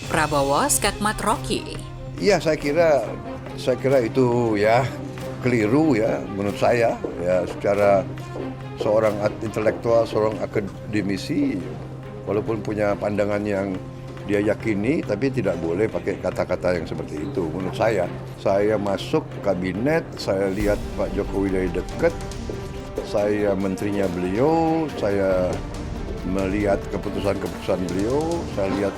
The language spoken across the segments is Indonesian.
Prabowo skakmat Rocky. Iya, saya kira itu ya keliru ya menurut saya ya, secara seorang intelektual, seorang akademisi, walaupun punya pandangan yang dia yakini, tapi tidak boleh pakai kata-kata yang seperti itu. Menurut saya masuk kabinet, saya lihat Pak Jokowi dari dekat, saya menterinya beliau, saya melihat keputusan-keputusan beliau, saya lihat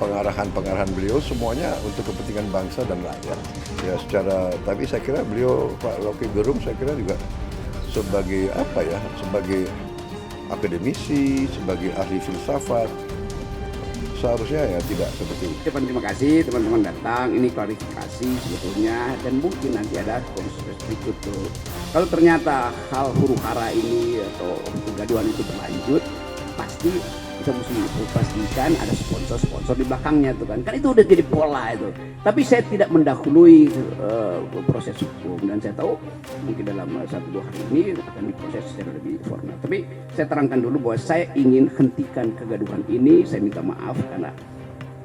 pengarahan beliau, semuanya untuk kepentingan bangsa dan rakyat. Ya tapi saya kira beliau, Pak Rocky Gerung, saya kira juga sebagai sebagai akademisi, sebagai ahli filsafat, seharusnya ya tidak seperti itu. Terima kasih teman-teman datang, ini klarifikasi sebetulnya, dan mungkin nanti ada proses berikut tuh. Kalau ternyata hal huru-hara ini atau kegaduhan itu berlanjut, pasti kita mesti pastikan ada sponsor di belakangnya tuh kan itu udah jadi pola itu. Tapi saya tidak mendahului proses hukum, dan saya tahu mungkin dalam 1-2 hari ini akan diproses secara lebih formal. Tapi saya terangkan dulu bahwa saya ingin hentikan kegaduhan ini. Saya minta maaf karena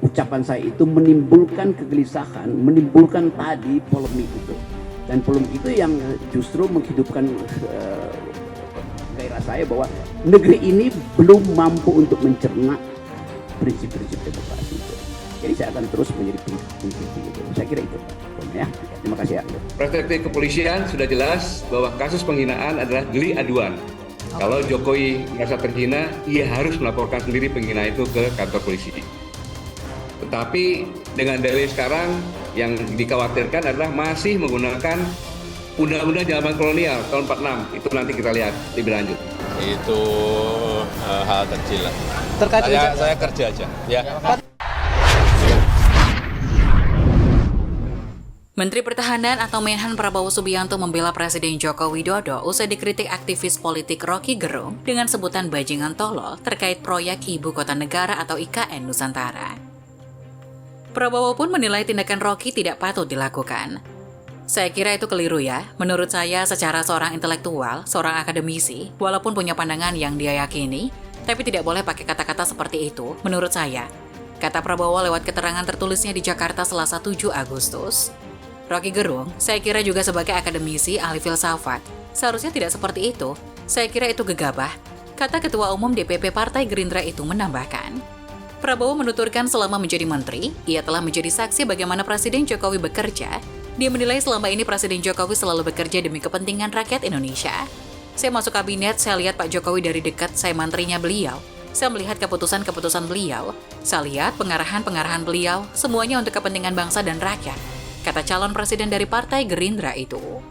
ucapan saya itu menimbulkan kegelisahan, menimbulkan tadi polemik itu, dan polemik itu yang justru menghidupkan gairah saya bahwa negeri ini belum mampu untuk mencerna prinsip-prinsip demokrasi itu. Jadi saya akan terus menjadi pengkritik itu. Saya kira itu, ya. Terima kasih ya. Perspektif kepolisian sudah jelas bahwa kasus penghinaan adalah delik aduan. Kalau Jokowi merasa terhina, ia harus melaporkan sendiri penghinaan itu ke kantor polisi. Tetapi dengan dalil sekarang yang dikhawatirkan adalah masih menggunakan Undang-Undang Zaman Kolonial tahun 46, itu nanti kita lihat lebih lanjut. Itu hal kecil lah. Saya kerja aja. Ya. Menteri Pertahanan atau Menhan Prabowo Subianto membela Presiden Joko Widodo usai dikritik aktivis politik Rocky Gerung dengan sebutan bajingan tolol terkait proyek Ibu Kota Negara atau IKN Nusantara. Prabowo pun menilai tindakan Rocky tidak patut dilakukan. Saya kira itu keliru ya. Menurut saya secara seorang intelektual, seorang akademisi, walaupun punya pandangan yang dia yakini, tapi tidak boleh pakai kata-kata seperti itu, menurut saya. Kata Prabowo lewat keterangan tertulisnya di Jakarta Selasa 7 Agustus. Rocky Gerung, saya kira juga sebagai akademisi ahli filsafat, seharusnya tidak seperti itu. Saya kira itu gegabah, kata Ketua Umum DPP Partai Gerindra itu menambahkan. Prabowo menuturkan selama menjadi menteri, ia telah menjadi saksi bagaimana Presiden Jokowi bekerja. Dia menilai selama ini Presiden Jokowi selalu bekerja demi kepentingan rakyat Indonesia. Saya masuk kabinet, saya lihat Pak Jokowi dari dekat, saya menterinya beliau. Saya melihat keputusan-keputusan beliau. Saya lihat pengarahan-pengarahan beliau, semuanya untuk kepentingan bangsa dan rakyat, kata calon presiden dari Partai Gerindra itu.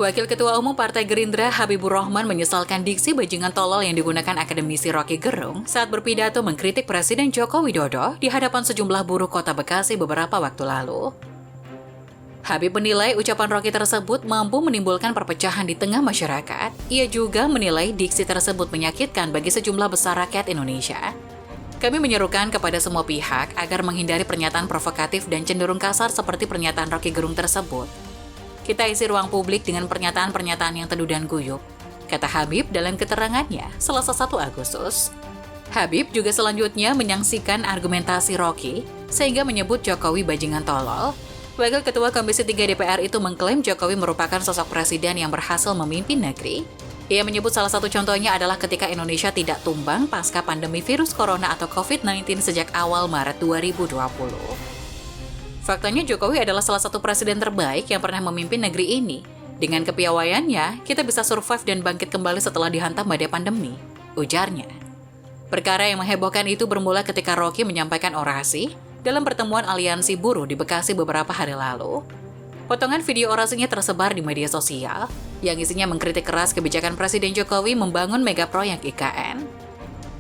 Wakil Ketua Umum Partai Gerindra Habibur Rahman menyesalkan diksi bajingan tolol yang digunakan akademisi Rocky Gerung saat berpidato mengkritik Presiden Joko Widodo di hadapan sejumlah buruh Kota Bekasi beberapa waktu lalu. Habib menilai ucapan Rocky tersebut mampu menimbulkan perpecahan di tengah masyarakat. Ia juga menilai diksi tersebut menyakitkan bagi sejumlah besar rakyat Indonesia. Kami menyerukan kepada semua pihak agar menghindari pernyataan provokatif dan cenderung kasar seperti pernyataan Rocky Gerung tersebut. Kita isi ruang publik dengan pernyataan-pernyataan yang teduh dan guyup, kata Habib dalam keterangannya Selasa 1 Agustus. Habib juga selanjutnya menyaksikan argumentasi Rocky sehingga menyebut Jokowi bajingan tolol. Wakil Ketua Komisi 3 DPR itu mengklaim Jokowi merupakan sosok presiden yang berhasil memimpin negeri. Ia menyebut salah satu contohnya adalah ketika Indonesia tidak tumbang pasca pandemi virus corona atau COVID-19 sejak awal Maret 2020. Faktanya Jokowi adalah salah satu presiden terbaik yang pernah memimpin negeri ini. Dengan kepiawaiannya, kita bisa survive dan bangkit kembali setelah dihantam badai pandemi, ujarnya. Perkara yang menghebohkan itu bermula ketika Rocky menyampaikan orasi dalam pertemuan aliansi buruh di Bekasi beberapa hari lalu. Potongan video orasinya tersebar di media sosial, yang isinya mengkritik keras kebijakan Presiden Jokowi membangun mega proyek IKN.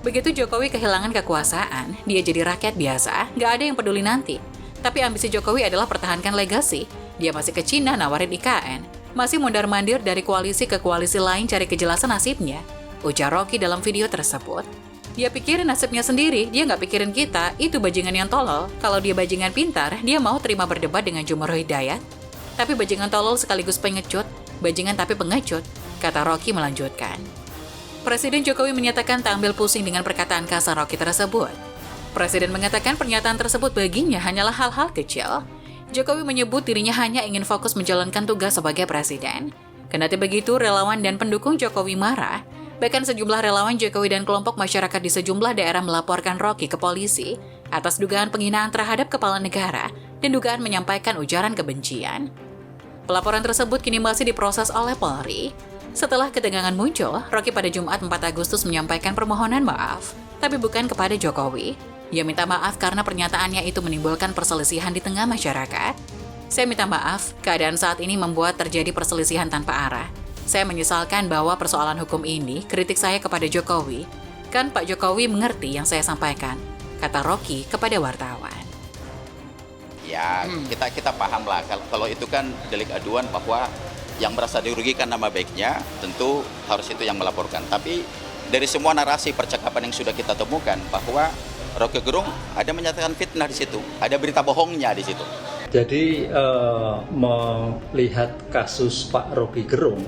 Begitu Jokowi kehilangan kekuasaan, dia jadi rakyat biasa, nggak ada yang peduli nanti. Tapi ambisi Jokowi adalah pertahankan legasi. Dia masih ke Cina nawarin IKN, masih mondar-mandir dari koalisi ke koalisi lain cari kejelasan nasibnya, ujar Rocky dalam video tersebut. Dia pikirin nasibnya sendiri, dia nggak pikirin kita, itu bajingan yang tolol. Kalau dia bajingan pintar, dia mau terima berdebat dengan Jumaro Hidayat. Tapi bajingan tolol sekaligus pengecut, bajingan tapi pengecut, kata Rocky melanjutkan. Presiden Jokowi menyatakan tak ambil pusing dengan perkataan kasar Rocky tersebut. Presiden mengatakan pernyataan tersebut baginya hanyalah hal-hal kecil. Jokowi menyebut dirinya hanya ingin fokus menjalankan tugas sebagai presiden. Kendati begitu, relawan dan pendukung Jokowi marah. Bahkan sejumlah relawan Jokowi dan kelompok masyarakat di sejumlah daerah melaporkan Rocky ke polisi atas dugaan penghinaan terhadap kepala negara dan dugaan menyampaikan ujaran kebencian. Pelaporan tersebut kini masih diproses oleh Polri. Setelah ketegangan muncul, Rocky pada Jumat 4 Agustus menyampaikan permohonan maaf, tapi bukan kepada Jokowi. Ia minta maaf karena pernyataannya itu menimbulkan perselisihan di tengah masyarakat. Saya minta maaf, keadaan saat ini membuat terjadi perselisihan tanpa arah. Saya menyesalkan bahwa persoalan hukum ini, kritik saya kepada Jokowi. Kan Pak Jokowi mengerti yang saya sampaikan, kata Rocky kepada wartawan. Ya, kita paham lah kalau itu kan delik aduan bahwa yang merasa dirugikan nama baiknya tentu harus itu yang melaporkan. Tapi dari semua narasi percakapan yang sudah kita temukan bahwa Rocky Gerung ada menyatakan fitnah di situ, ada berita bohongnya di situ. Jadi melihat kasus Pak Rocky Gerung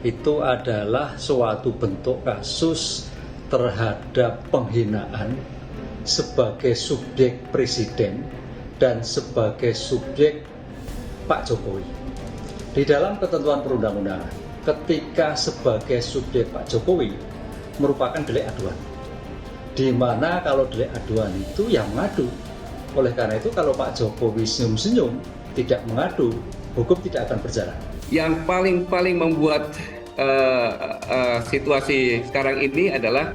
itu adalah suatu bentuk kasus terhadap penghinaan sebagai subjek presiden dan sebagai subjek Pak Jokowi. Di dalam ketentuan perundang-undangan, ketika sebagai subjek Pak Jokowi merupakan delik aduan, di mana kalau delik aduan itu yang mengadu. Oleh karena itu kalau Pak Jokowi senyum-senyum tidak mengadu, hukum tidak akan berjalan. Yang paling membuat situasi sekarang ini adalah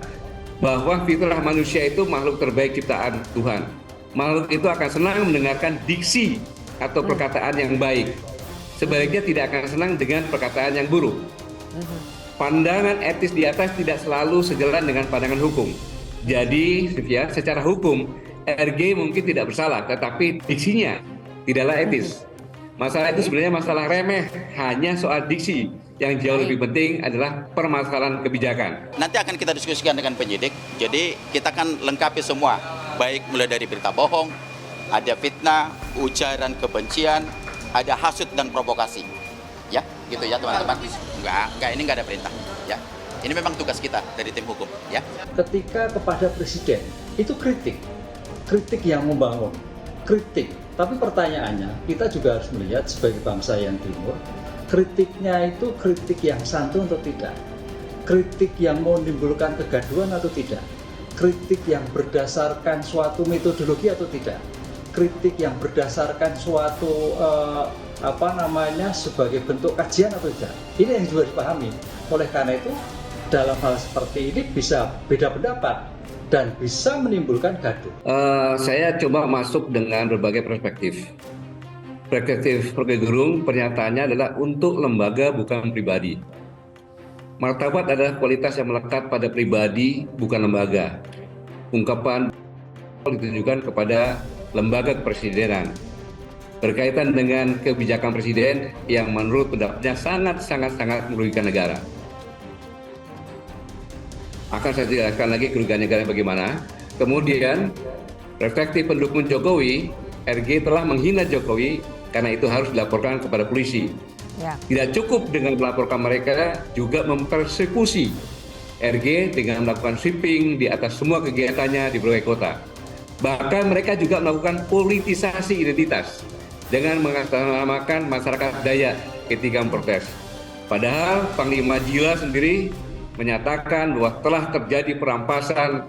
bahwa fitrah manusia itu makhluk terbaik ciptaan Tuhan. Makhluk itu akan senang mendengarkan diksi atau perkataan yang baik. Sebaliknya tidak akan senang dengan perkataan yang buruk. Pandangan etis di atas tidak selalu sejalan dengan pandangan hukum. Jadi, Sylvia, secara hukum, RG mungkin tidak bersalah, tetapi diksinya tidaklah etis. Masalah itu sebenarnya masalah remeh, hanya soal diksi. Yang jauh lebih penting adalah permasalahan kebijakan. Nanti akan kita diskusikan dengan penyidik, jadi kita akan lengkapi semua, baik mulai dari berita bohong, ada fitnah, ujaran kebencian, ada hasut dan provokasi. Ya, gitu ya teman-teman. Enggak, ini enggak ada perintah. Ya. Ini memang tugas kita dari tim hukum, ya. Ketika kepada presiden, itu kritik yang membangun, kritik. Tapi pertanyaannya, kita juga harus melihat sebagai bangsa yang timur, kritiknya itu kritik yang santun atau tidak, kritik yang menimbulkan kegaduhan atau tidak, kritik yang berdasarkan suatu metodologi atau tidak, kritik yang berdasarkan suatu sebagai bentuk kajian atau tidak. Ini yang juga dipahami. Oleh karena itu, dalam hal seperti ini bisa beda pendapat dan bisa menimbulkan gaduh. Saya coba masuk dengan berbagai perspektif. Perspektif Rocky Gerung, pernyataannya adalah untuk lembaga bukan pribadi. Martabat adalah kualitas yang melekat pada pribadi, bukan lembaga. Ungkapan ditujukan kepada lembaga kepresidenan. Berkaitan dengan kebijakan presiden yang menurut pendapatnya sangat merugikan negara. Akan saya jelaskan lagi kerugian negara bagaimana. Kemudian, perspektif pendukung Jokowi, RG telah menghina Jokowi karena itu harus dilaporkan kepada polisi. Ya. Tidak cukup dengan melaporkan mereka, juga mempersekusi RG dengan melakukan sweeping di atas semua kegiatannya di berbagai kota. Bahkan mereka juga melakukan politisasi identitas dengan mengatasnamakan masyarakat Dayak ketika memprotes. Padahal Panglima Jila sendiri menyatakan bahwa telah terjadi perampasan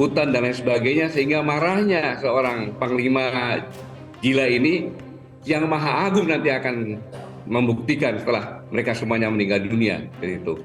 hutan dan lain sebagainya, sehingga marahnya seorang Panglima Jila ini yang Maha Agung nanti akan membuktikan setelah mereka semuanya meninggal dunia. Itu.